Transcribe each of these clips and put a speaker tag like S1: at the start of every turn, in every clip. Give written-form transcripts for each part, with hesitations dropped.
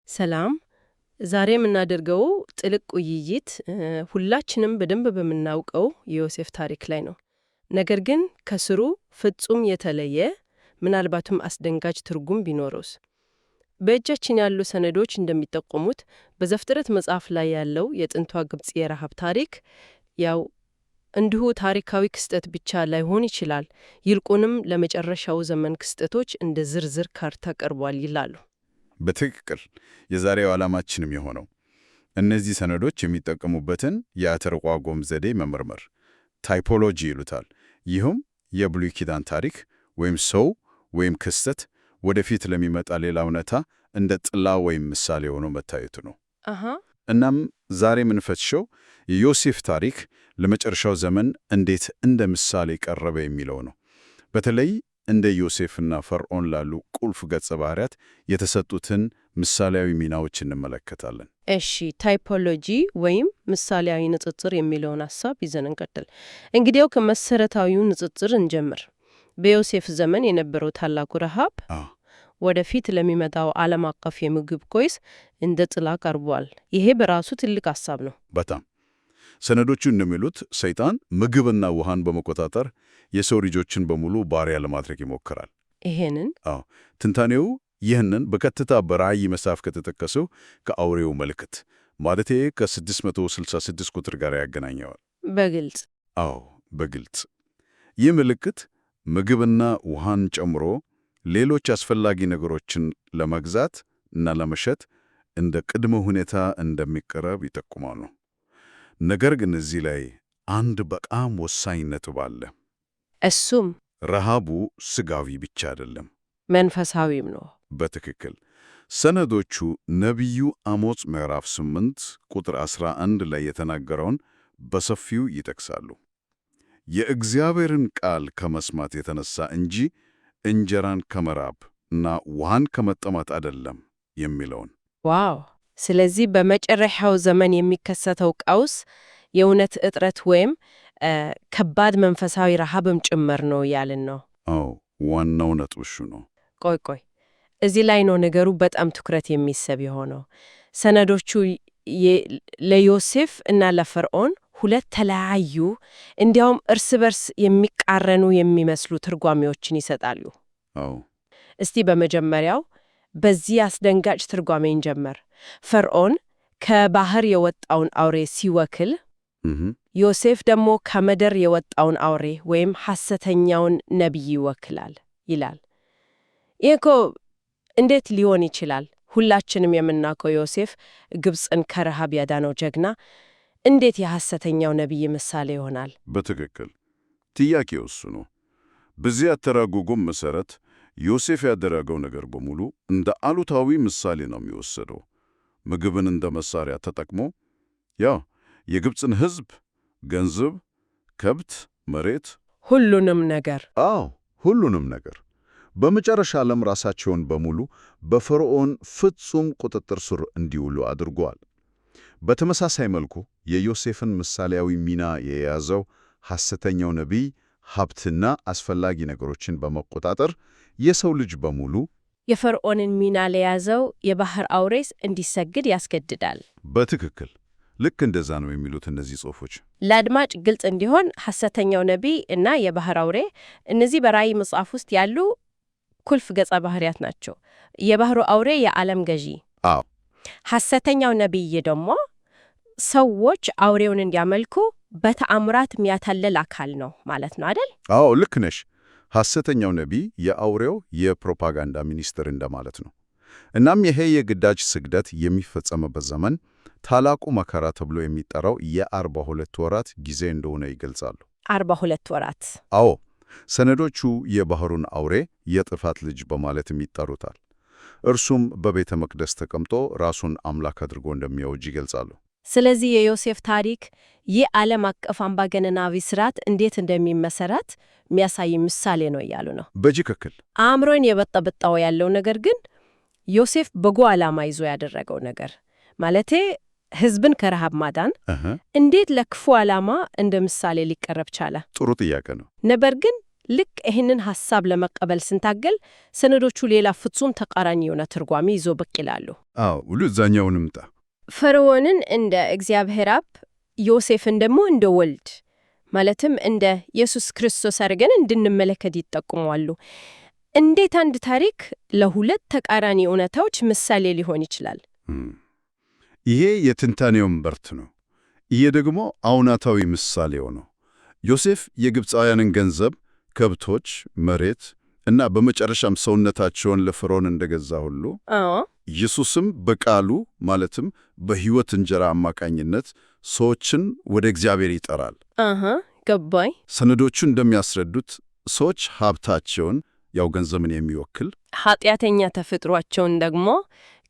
S1: ሰላም ዛሬ የምናደርገው ጥልቅ ውይይት ሁላችንም በደንብ በምናውቀው የዮሴፍ ታሪክ ላይ ነው። ነገር ግን ከስሩ ፍጹም የተለየ ምናልባትም አስደንጋጭ ትርጉም ቢኖረውስ? በእጃችን ያሉ ሰነዶች እንደሚጠቁሙት በዘፍጥረት መጽሐፍ ላይ ያለው የጥንቷ ግብጽ የረሃብ ታሪክ ያው እንዲሁ ታሪካዊ ክስተት ብቻ ላይሆን ይችላል፣ ይልቁንም ለመጨረሻው ዘመን ክስተቶች እንደ ዝርዝር ካርታ ቀርቧል ይላሉ።
S2: በትክክል የዛሬው ዓላማችንም የሆነው እነዚህ ሰነዶች የሚጠቀሙበትን የአተረጓጎም ዘዴ መመርመር፣ ታይፖሎጂ ይሉታል። ይህም የብሉይ ኪዳን ታሪክ ወይም ሰው ወይም ክስተት ወደፊት ለሚመጣ ሌላ እውነታ እንደ ጥላ ወይም ምሳሌ ሆኖ መታየቱ ነው። እናም ዛሬ የምንፈትሸው የዮሴፍ ታሪክ ለመጨረሻው ዘመን እንዴት እንደ ምሳሌ ቀረበ የሚለው ነው። በተለይ እንደ ዮሴፍና ፈርዖን ላሉ ቁልፍ ገጸ ባህሪያት የተሰጡትን ምሳሌያዊ ሚናዎች እንመለከታለን።
S1: እሺ፣ ታይፖሎጂ ወይም ምሳሌያዊ ንጽጽር የሚለውን ሐሳብ ይዘን እንቀጥል። እንግዲያው ከመሰረታዊው ንጽጽር እንጀምር። በዮሴፍ ዘመን የነበረው ታላቁ ረሃብ ወደፊት ለሚመጣው ዓለም አቀፍ የምግብ ቀውስ እንደ ጥላ ቀርቧል። ይሄ በራሱ ትልቅ ሐሳብ ነው።
S2: በጣም ሰነዶቹ እንደሚሉት ሰይጣን ምግብና ውሃን በመቆጣጠር የሰው ልጆችን በሙሉ ባሪያ ለማድረግ ይሞክራል። ትንታኔው ይህንን በቀጥታ በራእይ መጽሐፍ ከተጠቀሰው ከአውሬው ምልክት ማለቴ ከ666 ቁጥር ጋር ያገናኘዋል።
S1: በግልጽ
S2: በግልጽ ይህ ምልክት ምግብና ውሃን ጨምሮ ሌሎች አስፈላጊ ነገሮችን ለመግዛት እና ለመሸጥ እንደ ቅድመ ሁኔታ እንደሚቀርብ ይጠቁማሉ። ነገር ግን እዚህ ላይ አንድ በጣም ወሳኝ ነጥብ አለ።
S1: እሱም
S2: ረሃቡ ስጋዊ ብቻ አይደለም፣
S1: መንፈሳዊም ነው።
S2: በትክክል ሰነዶቹ ነቢዩ አሞጽ ምዕራፍ 8 ቁጥር 11 ላይ የተናገረውን በሰፊው ይጠቅሳሉ። የእግዚአብሔርን ቃል ከመስማት የተነሳ እንጂ እንጀራን ከመራብ እና ውሃን ከመጠማት አይደለም የሚለውን።
S1: ዋው! ስለዚህ በመጨረሻው ዘመን የሚከሰተው ቀውስ የእውነት እጥረት ወይም ከባድ መንፈሳዊ ረሃብም ጭምር ነው ያልን ነው።
S2: ዋናው ነጥብ እሱ ነው።
S1: ቆይ እዚህ ላይ ነው ነገሩ በጣም ትኩረት የሚስብ የሆነው። ሰነዶቹ ለዮሴፍ እና ለፈርዖን ሁለት ተለያዩ እንዲያውም እርስ በርስ የሚቃረኑ የሚመስሉ ትርጓሜዎችን ይሰጣሉ። እስቲ በመጀመሪያው በዚህ አስደንጋጭ ትርጓሜ እንጀምር። ፈርዖን ከባህር የወጣውን አውሬ ሲወክል፣ ዮሴፍ ደግሞ ከምድር የወጣውን አውሬ ወይም ሐሰተኛውን ነቢይ ይወክላል ይላል። ይህ እኮ እንዴት ሊሆን ይችላል? ሁላችንም የምናውቀው ዮሴፍ ግብፅን ከረሃብ ያዳነው ጀግና እንዴት የሐሰተኛው ነቢይ ምሳሌ ይሆናል?
S2: በትክክል ጥያቄው እሱ ነው። በዚህ አተረጓጎም መሠረት ዮሴፍ ያደረገው ነገር በሙሉ እንደ አሉታዊ ምሳሌ ነው የሚወሰደው። ምግብን እንደ መሳሪያ ተጠቅሞ የግብፅን ሕዝብ ገንዘብ፣ ከብት፣ መሬት፣
S1: ሁሉንም ነገር
S2: በመጨረሻ ዓለም ራሳቸውን በሙሉ በፈርዖን ፍጹም ቁጥጥር ስር እንዲውሉ አድርጓል። በተመሳሳይ መልኩ የዮሴፍን ምሳሌያዊ ሚና የያዘው ሐሰተኛው ነቢይ ሀብትና አስፈላጊ ነገሮችን በመቆጣጠር የሰው ልጅ በሙሉ
S1: የፈርዖንን ሚና ለያዘው የባህር አውሬስ እንዲሰግድ ያስገድዳል።
S2: በትክክል ልክ እንደዛ ነው የሚሉት እነዚህ ጽሑፎች።
S1: ለአድማጭ ግልጽ እንዲሆን ሐሰተኛው ነቢይ እና የባህር አውሬ እነዚህ በራእይ መጽሐፍ ውስጥ ያሉ ቁልፍ ገጸ ባህሪያት ናቸው። የባህሩ አውሬ የዓለም ገዢ፣ ሐሰተኛው ነቢይ ደግሞ ሰዎች አውሬውን እንዲያመልኩ በተአምራት የሚያታልል አካል ነው ማለት ነው አይደል?
S2: ልክ ነሽ። ሐሰተኛው ነቢይ የአውሬው የፕሮፓጋንዳ ሚኒስትር እንደማለት ነው። እናም ይሄ የግዳጅ ስግደት የሚፈጸምበት ዘመን ታላቁ መከራ ተብሎ የሚጠራው የ42 ወራት ጊዜ እንደሆነ ይገልጻሉ።
S1: 42 ወራት?
S2: ሰነዶቹ የባህሩን አውሬ የጥፋት ልጅ በማለትም ይጠሩታል። እርሱም በቤተ መቅደስ ተቀምጦ ራሱን አምላክ አድርጎ እንደሚያውጅ ይገልጻሉ።
S1: ስለዚህ የዮሴፍ ታሪክ ይህ ዓለም አቀፍ አምባገነናዊ ስርዓት እንዴት እንደሚመሰረት የሚያሳይ ምሳሌ ነው እያሉ ነው።
S2: በትክክል
S1: አእምሮን የበጠበጣው ያለው ነገር ግን ዮሴፍ በጎ ዓላማ ይዞ ያደረገው ነገር ማለቴ ሕዝብን ከረሃብ ማዳን እንዴት ለክፉ ዓላማ እንደ ምሳሌ ሊቀረብ ቻለ?
S2: ጥሩ ጥያቄ ነው።
S1: ነገር ግን ልክ ይህንን ሐሳብ ለመቀበል ስንታገል ሰነዶቹ ሌላ ፍጹም ተቃራኒ የሆነ ትርጓሜ ይዞ ብቅ ይላሉ።
S2: አዎ ሁሉ እዛኛውን ምጣ።
S1: ፈርዖንን እንደ እግዚአብሔር አብ፣ ዮሴፍን ደግሞ እንደ ወልድ ማለትም እንደ ኢየሱስ ክርስቶስ አድርገን እንድንመለከት ይጠቁማሉ። እንዴት አንድ ታሪክ ለሁለት ተቃራኒ እውነታዎች ምሳሌ ሊሆን ይችላል?
S2: ይሄ የትንታኔው እምብርት ነው። ይሄ ደግሞ አውናታዊ ምሳሌው ነው። ዮሴፍ የግብፃውያንን ገንዘብ፣ ከብቶች፣ መሬት እና በመጨረሻም ሰውነታቸውን ለፈርዖን እንደገዛ ሁሉ ኢየሱስም በቃሉ ማለትም በሕይወት እንጀራ አማካኝነት ሰዎችን ወደ እግዚአብሔር ይጠራል።
S1: ገባኝ።
S2: ሰነዶቹ እንደሚያስረዱት ሰዎች ሀብታቸውን ያው ገንዘብን የሚወክል
S1: ኃጢአተኛ ተፈጥሯቸውን ደግሞ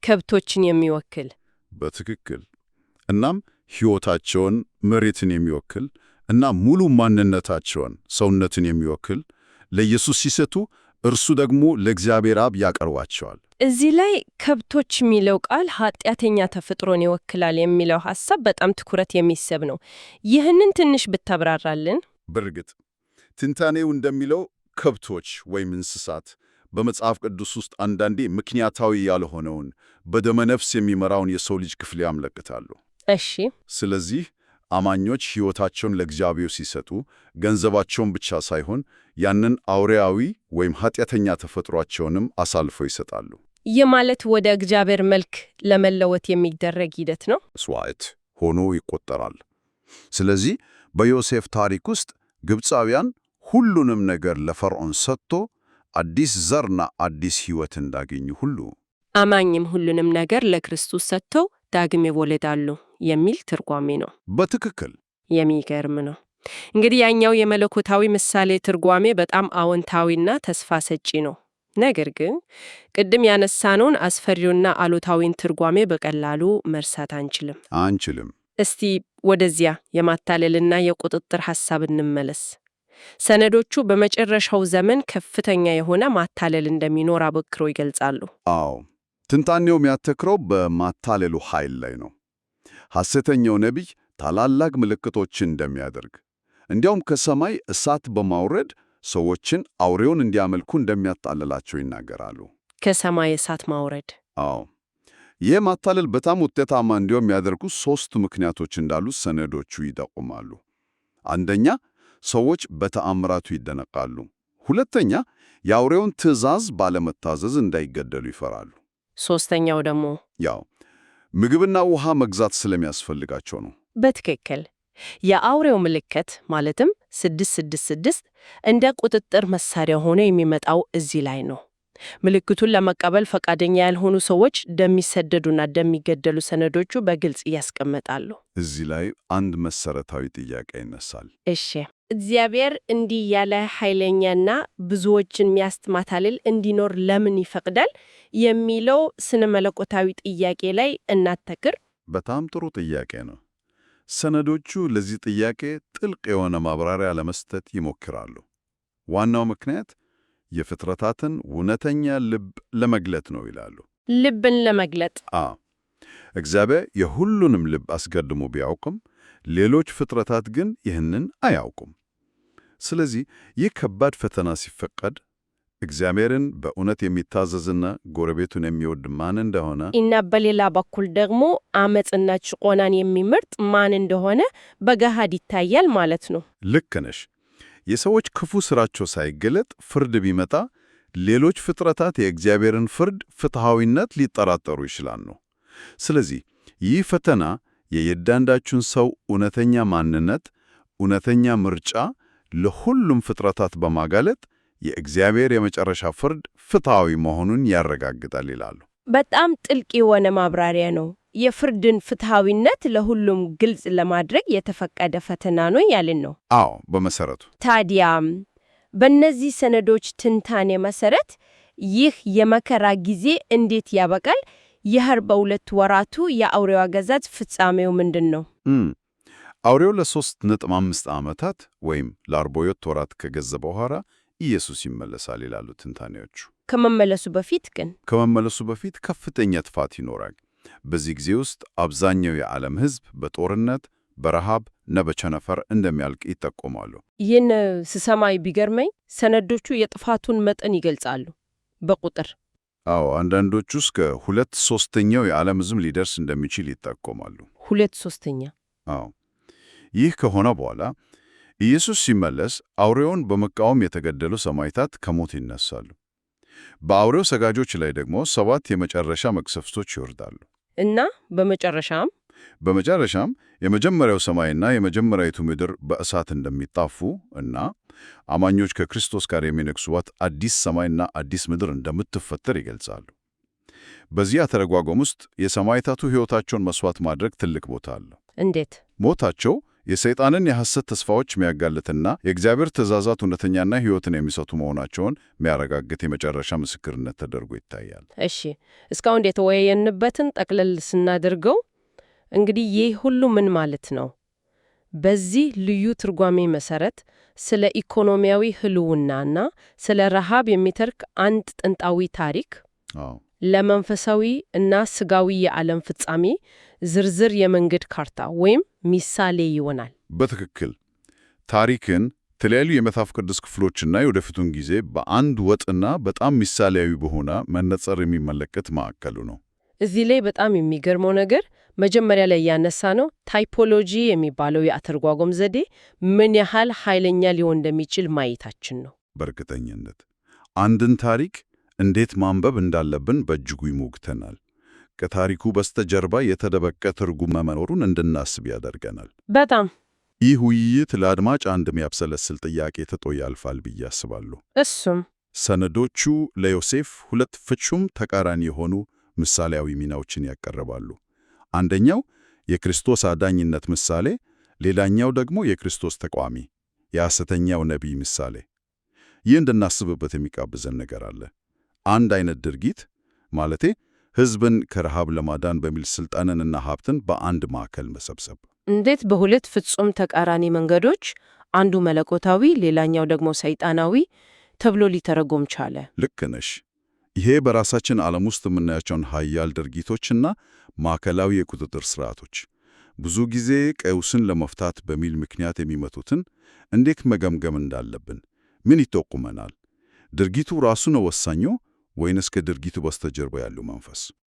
S1: ከብቶችን የሚወክል
S2: በትክክል እናም ሕይወታቸውን መሬትን የሚወክል እና ሙሉ ማንነታቸውን ሰውነትን የሚወክል ለኢየሱስ ሲሰጡ እርሱ ደግሞ ለእግዚአብሔር አብ ያቀርባቸዋል።
S1: እዚህ ላይ ከብቶች የሚለው ቃል ኃጢአተኛ ተፈጥሮን ይወክላል የሚለው ሐሳብ በጣም ትኩረት የሚስብ ነው። ይህንን ትንሽ ብታብራራልን።
S2: በእርግጥ ትንታኔው እንደሚለው ከብቶች ወይም እንስሳት በመጽሐፍ ቅዱስ ውስጥ አንዳንዴ ምክንያታዊ ያልሆነውን በደመነፍስ የሚመራውን የሰው ልጅ ክፍል ያመለክታሉ።
S1: እሺ።
S2: ስለዚህ አማኞች ሕይወታቸውን ለእግዚአብሔር ሲሰጡ ገንዘባቸውን ብቻ ሳይሆን ያንን አውሬያዊ ወይም ኃጢአተኛ ተፈጥሯቸውንም አሳልፈው ይሰጣሉ።
S1: ይህ ማለት ወደ እግዚአብሔር መልክ ለመለወጥ የሚደረግ ሂደት ነው።
S2: መስዋዕት ሆኖ ይቆጠራል። ስለዚህ በዮሴፍ ታሪክ ውስጥ ግብፃውያን ሁሉንም ነገር ለፈርዖን ሰጥቶ አዲስ ዘርና አዲስ ሕይወት እንዳገኙ ሁሉ
S1: አማኝም ሁሉንም ነገር ለክርስቶስ ሰጥተው ዳግም ይወለዳሉ የሚል ትርጓሜ ነው።
S2: በትክክል
S1: የሚገርም ነው። እንግዲህ ያኛው የመለኮታዊ ምሳሌ ትርጓሜ በጣም አዎንታዊና ተስፋ ሰጪ ነው። ነገር ግን ቅድም ያነሳነውን አስፈሪውና አሉታዊን ትርጓሜ በቀላሉ መርሳት አንችልም። እስቲ ወደዚያ የማታለልና የቁጥጥር ሐሳብ እንመለስ። ሰነዶቹ በመጨረሻው ዘመን ከፍተኛ የሆነ ማታለል እንደሚኖር አበክረው ይገልጻሉ።
S2: አዎ፣ ትንታኔው የሚያተክረው በማታለሉ ኃይል ላይ ነው። ሐሰተኛው ነቢይ ታላላቅ ምልክቶችን እንደሚያደርግ እንዲያውም ከሰማይ እሳት በማውረድ ሰዎችን አውሬውን እንዲያመልኩ እንደሚያታልላቸው ይናገራሉ።
S1: ከሰማይ እሳት ማውረድ?
S2: አዎ። ይህ ማታለል በጣም ውጤታማ እንዲሆን የሚያደርጉ 3 ምክንያቶች እንዳሉ ሰነዶቹ ይጠቁማሉ። አንደኛ፣ ሰዎች በተአምራቱ ይደነቃሉ። ሁለተኛ፣ የአውሬውን ትእዛዝ ባለመታዘዝ እንዳይገደሉ ይፈራሉ።
S1: ሶስተኛው ደግሞ
S2: ያው ምግብና ውሃ መግዛት ስለሚያስፈልጋቸው ነው።
S1: በትክክል የአውሬው ምልክት ማለትም 666 እንደ ቁጥጥር መሳሪያ ሆኖ የሚመጣው እዚህ ላይ ነው። ምልክቱን ለመቀበል ፈቃደኛ ያልሆኑ ሰዎች እንደሚሰደዱና እንደሚገደሉ ሰነዶቹ በግልጽ ያስቀምጣሉ።
S2: እዚህ ላይ አንድ መሰረታዊ ጥያቄ ይነሳል።
S1: እሺ፣ እግዚአብሔር እንዲህ ያለ ኃይለኛና ብዙዎችን የሚያስተማታልል እንዲኖር ለምን ይፈቅዳል የሚለው ስነ መለኮታዊ ጥያቄ ላይ እናተክር።
S2: በጣም ጥሩ ጥያቄ ነው። ሰነዶቹ ለዚህ ጥያቄ ጥልቅ የሆነ ማብራሪያ ለመስጠት ይሞክራሉ። ዋናው ምክንያት የፍጥረታትን እውነተኛ ልብ ለመግለጥ ነው ይላሉ።
S1: ልብን ለመግለጥ?
S2: እግዚአብሔር የሁሉንም ልብ አስቀድሞ ቢያውቅም ሌሎች ፍጥረታት ግን ይህንን አያውቁም። ስለዚህ ይህ ከባድ ፈተና ሲፈቀድ እግዚአብሔርን በእውነት የሚታዘዝና ጎረቤቱን የሚወድ ማን እንደሆነ
S1: እና በሌላ በኩል ደግሞ አመጽና ጭቆናን የሚመርጥ ማን እንደሆነ በገሃድ ይታያል ማለት ነው።
S2: ልክ ነሽ። የሰዎች ክፉ ሥራቸው ሳይገለጥ ፍርድ ቢመጣ ሌሎች ፍጥረታት የእግዚአብሔርን ፍርድ ፍትሐዊነት ሊጠራጠሩ ይችላሉ። ስለዚህ ይህ ፈተና የእያንዳንዳችሁን ሰው እውነተኛ ማንነት፣ እውነተኛ ምርጫ ለሁሉም ፍጥረታት በማጋለጥ የእግዚአብሔር የመጨረሻ ፍርድ ፍትሐዊ መሆኑን ያረጋግጣል ይላሉ።
S1: በጣም ጥልቅ የሆነ ማብራሪያ ነው። የፍርድን ፍትሐዊነት ለሁሉም ግልጽ ለማድረግ የተፈቀደ ፈተና ነው ያልን ነው።
S2: አዎ፣ በመሰረቱ
S1: ታዲያም በእነዚህ ሰነዶች ትንታኔ መሰረት ይህ የመከራ ጊዜ እንዴት ያበቃል? የ42 ወራቱ የአውሬው አገዛዝ ፍጻሜው ምንድን ነው?
S2: አውሬው ለ3.5 ዓመታት ወይም ለ42 ወራት ከገዛ በኋላ ኢየሱስ ይመለሳል ይላሉ ትንታኔዎቹ። ከመመለሱ በፊት ከፍተኛ ጥፋት ይኖራል። በዚህ ጊዜ ውስጥ አብዛኛው የዓለም ሕዝብ በጦርነት በረሃብ እና በቸነፈር እንደሚያልቅ ይጠቆማሉ።
S1: ይህን ስሰማይ ቢገርመኝ ሰነዶቹ የጥፋቱን መጠን ይገልጻሉ በቁጥር።
S2: አዎ፣ አንዳንዶቹ እስከ 2/3 የዓለም ሕዝብ ሊደርስ እንደሚችል ይጠቆማሉ።
S1: 2/3?
S2: አዎ። ይህ ከሆነ በኋላ ኢየሱስ ሲመለስ አውሬውን በመቃወም የተገደሉ ሰማዕታት ከሞት ይነሳሉ። በአውሬው ሰጋጆች ላይ ደግሞ 7 የመጨረሻ መቅሰፍቶች ይወርዳሉ።
S1: እና
S2: በመጨረሻም የመጀመሪያው ሰማይና የመጀመሪያዊቱ ምድር በእሳት እንደሚጣፉ እና አማኞች ከክርስቶስ ጋር የሚነግሱባት አዲስ ሰማይና አዲስ ምድር እንደምትፈጠር ይገልጻሉ። በዚህ አተረጓጎም ውስጥ የሰማዕታቱ ሕይወታቸውን መስዋዕት ማድረግ ትልቅ ቦታ አለው።
S1: እንዴት?
S2: ሞታቸው የሰይጣንን የሐሰት ተስፋዎች የሚያጋልጥና የእግዚአብሔር ትእዛዛት እውነተኛና ሕይወትን የሚሰጡ መሆናቸውን የሚያረጋግጥ የመጨረሻ ምስክርነት ተደርጎ ይታያል።
S1: እሺ፣ እስካሁን የተወያየንበትን ጠቅለል ስናደርገው እንግዲህ ይህ ሁሉ ምን ማለት ነው? በዚህ ልዩ ትርጓሜ መሰረት ስለ ኢኮኖሚያዊ ህልውናና ስለ ረሃብ የሚተርክ አንድ ጥንታዊ ታሪክ ለመንፈሳዊ እና ስጋዊ የዓለም ፍጻሜ ዝርዝር የመንገድ ካርታ ወይም ምሳሌ ይሆናል።
S2: በትክክል ታሪክን፣ የተለያዩ የመጽሐፍ ቅዱስ ክፍሎችና የወደፊቱን ጊዜ በአንድ ወጥና በጣም ምሳሌያዊ በሆነ መነጽር የሚመለከት ማዕከሉ ነው።
S1: እዚህ ላይ በጣም የሚገርመው ነገር መጀመሪያ ላይ ያነሳ ነው ታይፖሎጂ የሚባለው የአተርጓጎም ዘዴ ምን ያህል ኃይለኛ ሊሆን እንደሚችል ማየታችን ነው።
S2: በእርግጠኝነት አንድን ታሪክ እንዴት ማንበብ እንዳለብን በእጅጉ ይሞግተናል። ከታሪኩ በስተጀርባ የተደበቀ ትርጉም መኖሩን እንድናስብ ያደርገናል።
S1: በጣም
S2: ይህ ውይይት ለአድማጭ አንድ የሚያብሰለስል ጥያቄ ትቶ ያልፋል ብዬ አስባለሁ።
S1: እሱም
S2: ሰነዶቹ ለዮሴፍ 2 ፍጹም ተቃራኒ የሆኑ ምሳሌያዊ ሚናዎችን ያቀርባሉ። አንደኛው የክርስቶስ አዳኝነት ምሳሌ፣ ሌላኛው ደግሞ የክርስቶስ ተቃዋሚ የሐሰተኛው ነቢይ ምሳሌ። ይህ እንድናስብበት የሚጋብዘን ነገር አለ። አንድ አይነት ድርጊት ማለቴ ሕዝብን ከረሃብ ለማዳን በሚል ሥልጣንንና ሀብትን በአንድ ማዕከል መሰብሰብ
S1: እንዴት በሁለት ፍጹም ተቃራኒ መንገዶች አንዱ መለኮታዊ ሌላኛው ደግሞ ሰይጣናዊ ተብሎ ሊተረጎም ቻለ?
S2: ልክ ነሽ። ይሄ በራሳችን ዓለም ውስጥ የምናያቸውን ኃያል ድርጊቶችና ማዕከላዊ የቁጥጥር ሥርዓቶች ብዙ ጊዜ ቀውስን ለመፍታት በሚል ምክንያት የሚመቱትን እንዴት መገምገም እንዳለብን ምን ይጠቁመናል? ድርጊቱ ራሱ ነው ወሳኙ ወይንስ ከድርጊቱ በስተጀርባ ያለው መንፈስ?